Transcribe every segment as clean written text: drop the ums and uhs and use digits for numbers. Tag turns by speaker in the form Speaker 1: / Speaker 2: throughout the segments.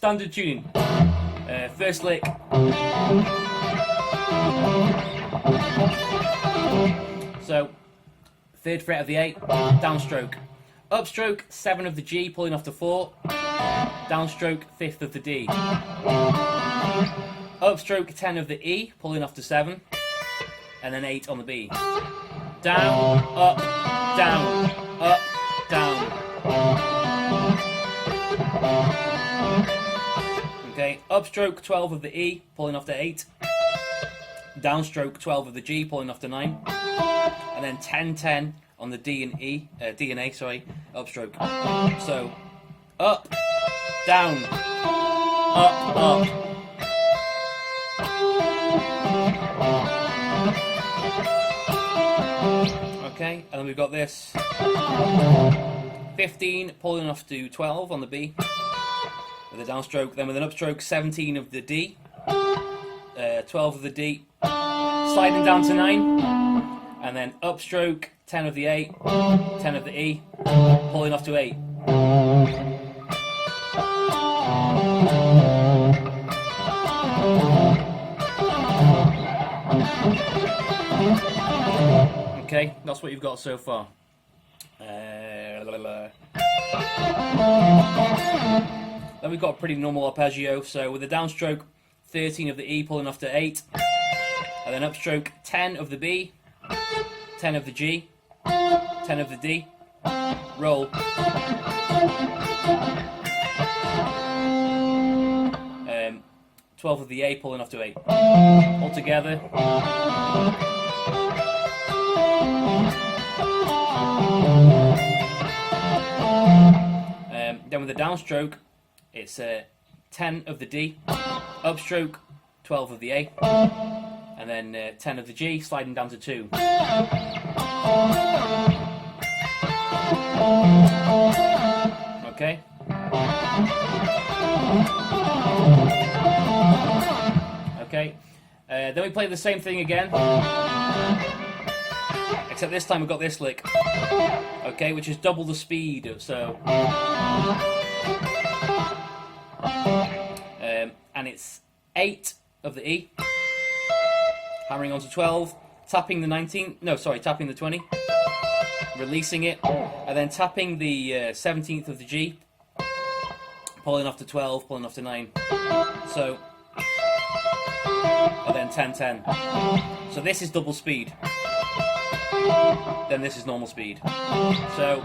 Speaker 1: standard tuning. First lick. So, 3rd fret of the A, downstroke. Upstroke, 7 of the G, pulling off to 4. Downstroke, 5th of the D. Upstroke, 10 of the E, pulling off to 7. And then 8 on the B. Down, up, down, up, down. Okay, upstroke, 12 of the E, pulling off to 8. Downstroke, 12 of the G, pulling off to 9. And then 10, 10 on the D and E, D and A, sorry, upstroke. So, up, down, up, up. Okay, and then we've got this 15 pulling off to 12 on the B with a downstroke, then with an upstroke 17 of the D, 12 of the D, sliding down to 9, and then upstroke 10 of the A, 10 of the E, pulling off to 8. Okay, that's what you've got so far. Then we've got a pretty normal arpeggio, so with a downstroke, 13 of the E pulling off to 8, and then upstroke, 10 of the B, 10 of the G, 10 of the D, roll. 12 of the A pulling off to 8. All together. Then with the downstroke, it's 10 of the D, upstroke, 12 of the A, and then 10 of the G, sliding down to 2. Okay. Okay. Then we play the same thing again, except this time we've got this lick. Okay, which is double the speed. So, and it's 8 of the E, hammering onto 12, tapping the 19. No, sorry, tapping the 20, releasing it, and then tapping the 17th of the G, pulling off to 12, pulling off to 9. So, and then 10, 10. So this is double speed. Then this is normal speed. So,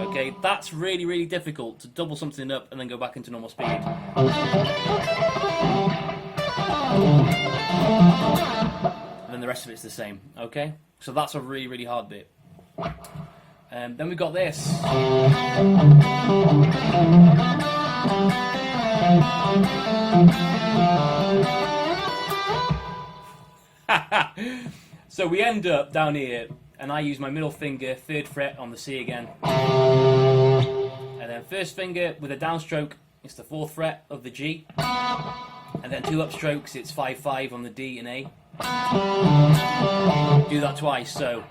Speaker 1: okay, that's really, really difficult to double something up and then go back into normal speed. And then the rest of it's the same. Okay, so that's a really, really hard bit. Then we've got this. So we end up down here, and I use my middle finger, 3rd fret on the C again, and then 1st finger with a downstroke, it's the 4th fret of the G, and then 2 upstrokes, it's 5, 5 on the D and A. Do that twice, so,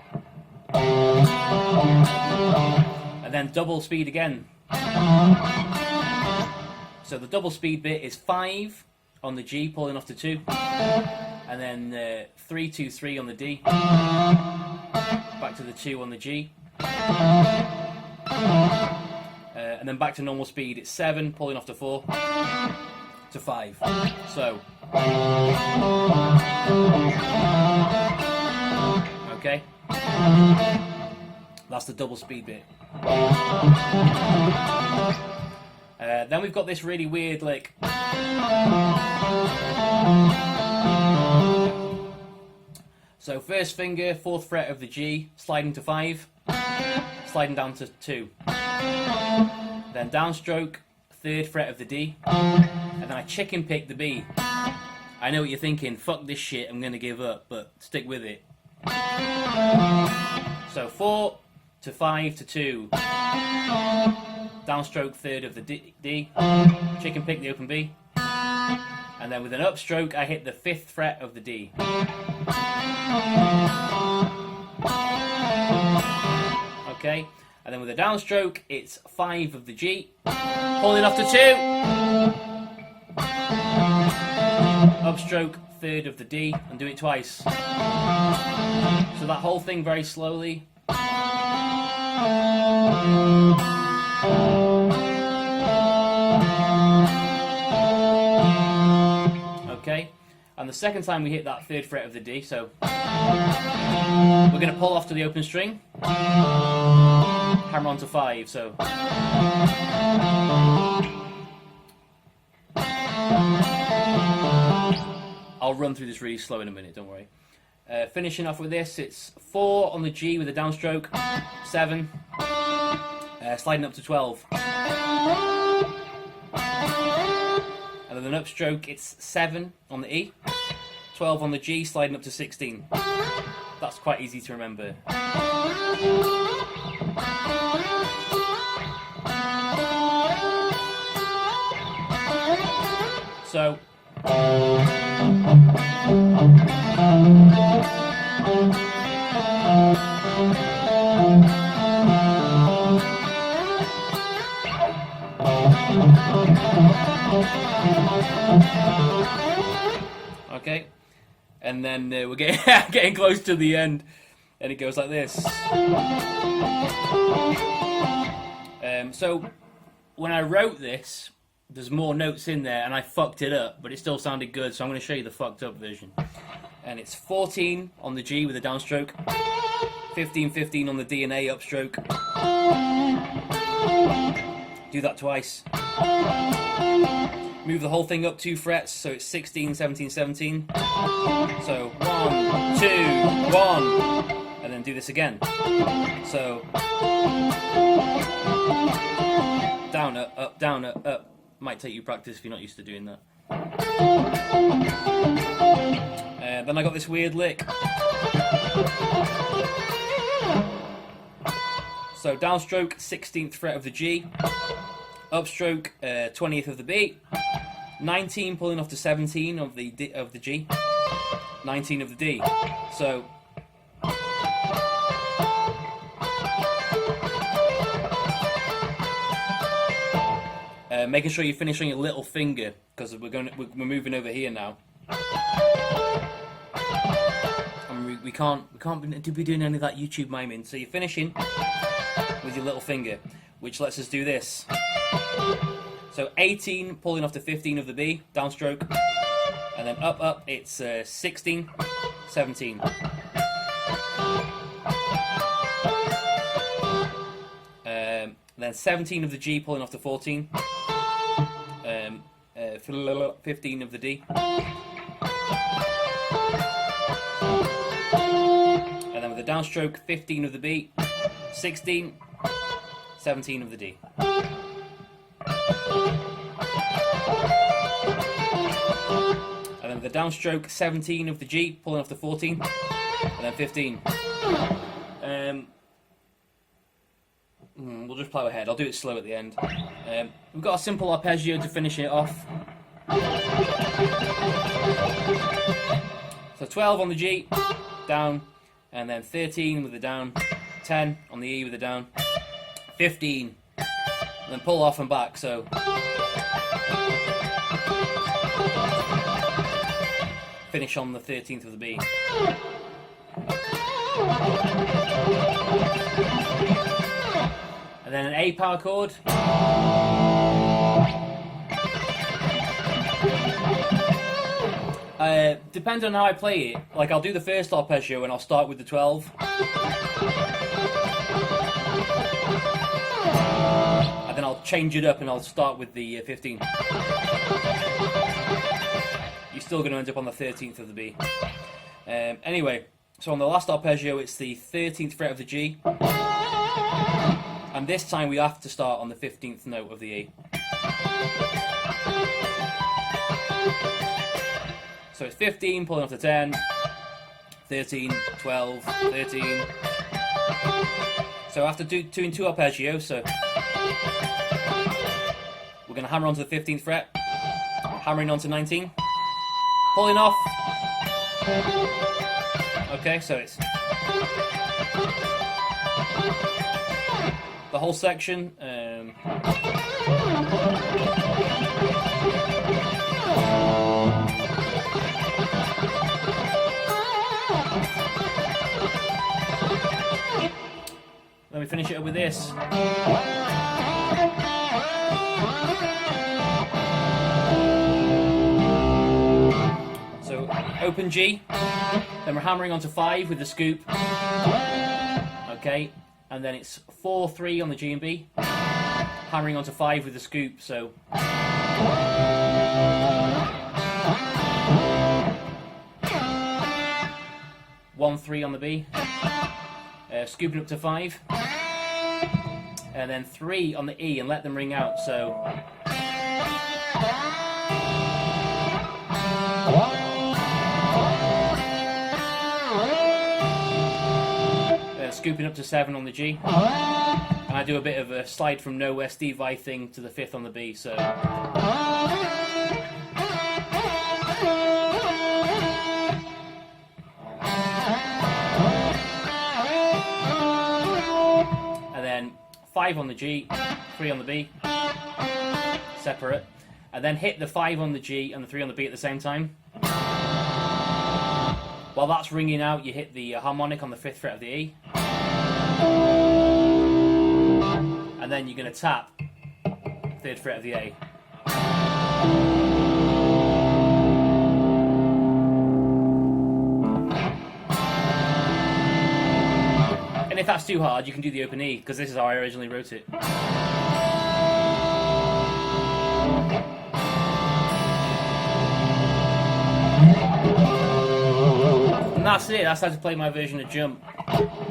Speaker 1: and then double speed again. So the double speed bit is 5 on the G, pulling off to 2, and then 3, 2, 3 on the D, back to the 2 on the G, and then back to normal speed, it's 7, pulling off to 4, to 5. So, okay, that's the double speed bit. Then we've got this really weird lick. So 1st finger, 4th fret of the G, sliding to 5, sliding down to 2. Then downstroke, 3rd fret of the D, and then I chicken pick the B. I know what you're thinking, fuck this shit, I'm going to give up, but stick with it. So 4 to 5 to 2. Downstroke 3rd of the D, chicken pick the open B, and then with an upstroke I hit the 5th fret of the D. Okay, And then with a downstroke, it's 5 of the G, pulling off to 2. Upstroke, 3rd of the D, and do it twice. So that whole thing very slowly. Okay, and the second time we hit that 3rd fret of the D, so we're going to pull off to the open string, hammer on to 5, so I'll run through this really slow in a minute, don't worry. Finishing off with this, it's 4 on the G with a downstroke, 7, sliding up to 12. And then an upstroke, it's 7 on the E, 12 on the G, sliding up to 16. That's quite easy to remember. So, okay, and then we're getting close to the end, and it goes like this. So when I wrote this, there's more notes in there, and I fucked it up, but it still sounded good, so I'm going to show you the fucked up version. And it's 14 on the G with a downstroke, 15, 15 on the D and A upstroke. Do that twice. Move the whole thing up 2 frets, so it's 16, 17, 17. So 1, 2, 1, and then do this again. So down, up, down, up. Might take you practice if you're not used to doing that. Then I got this weird lick. So downstroke, 16th fret of the G, upstroke, 20th of the B, 19 pulling off to 17 of the G, 19 of the D. So making sure you finish on your little finger, because we're moving over here now. And we can't be doing any of that YouTube miming. So you're finishing with your little finger, which lets us do this. So 18 pulling off to 15 of the B, downstroke, and then up, it's 16, 17. Then 17 of the G pulling off to 14, 15 of the D, and then with the downstroke, 15 of the B, 16, 17 of the D. And then with the downstroke, 17 of the G pulling off to 14, and then 15. We'll just plow ahead. I'll do it slow at the end. We've got a simple arpeggio to finish it off. So 12 on the G, down, and then 13 with the down, 10 on the E with the down, 15, and then pull off and back. So finish on the 13th of the B. And then an A power chord. Depends on how I play it. Like, I'll do the first arpeggio and I'll start with the 12. And then I'll change it up and I'll start with the 15. You're still going to end up on the 13th of the B. Anyway, so on the last arpeggio, it's the 13th fret of the G. And this time we have to start on the 15th note of the E. So it's 15, pulling off to 10, 13, 12, 13. So after doing 2 arpeggios, so we're going to hammer onto the 15th fret, hammering onto 19, pulling off. Okay, so it's the whole section. Let me finish it up with this. So open G, then we're hammering onto 5 with the scoop. Okay, and then it's 4-3 on the G and B, hammering onto 5 with the scoop. So 1-3 on the B, scooping up to 5, and then 3 on the E, and let them ring out. So scooping up to 7 on the G, and I do a bit of a slide from nowhere Steve Vai thing to the 5th on the B. So and then 5 on the G, 3 on the B, separate, and then hit the 5 on the G and the 3 on the B at the same time. While that's ringing out, you hit the harmonic on the 5th fret of the E, and then you're going to tap 3rd fret of the A. And if that's too hard, you can do the open E, because this is how I originally wrote it. And that's it, that's how to play my version of Jump.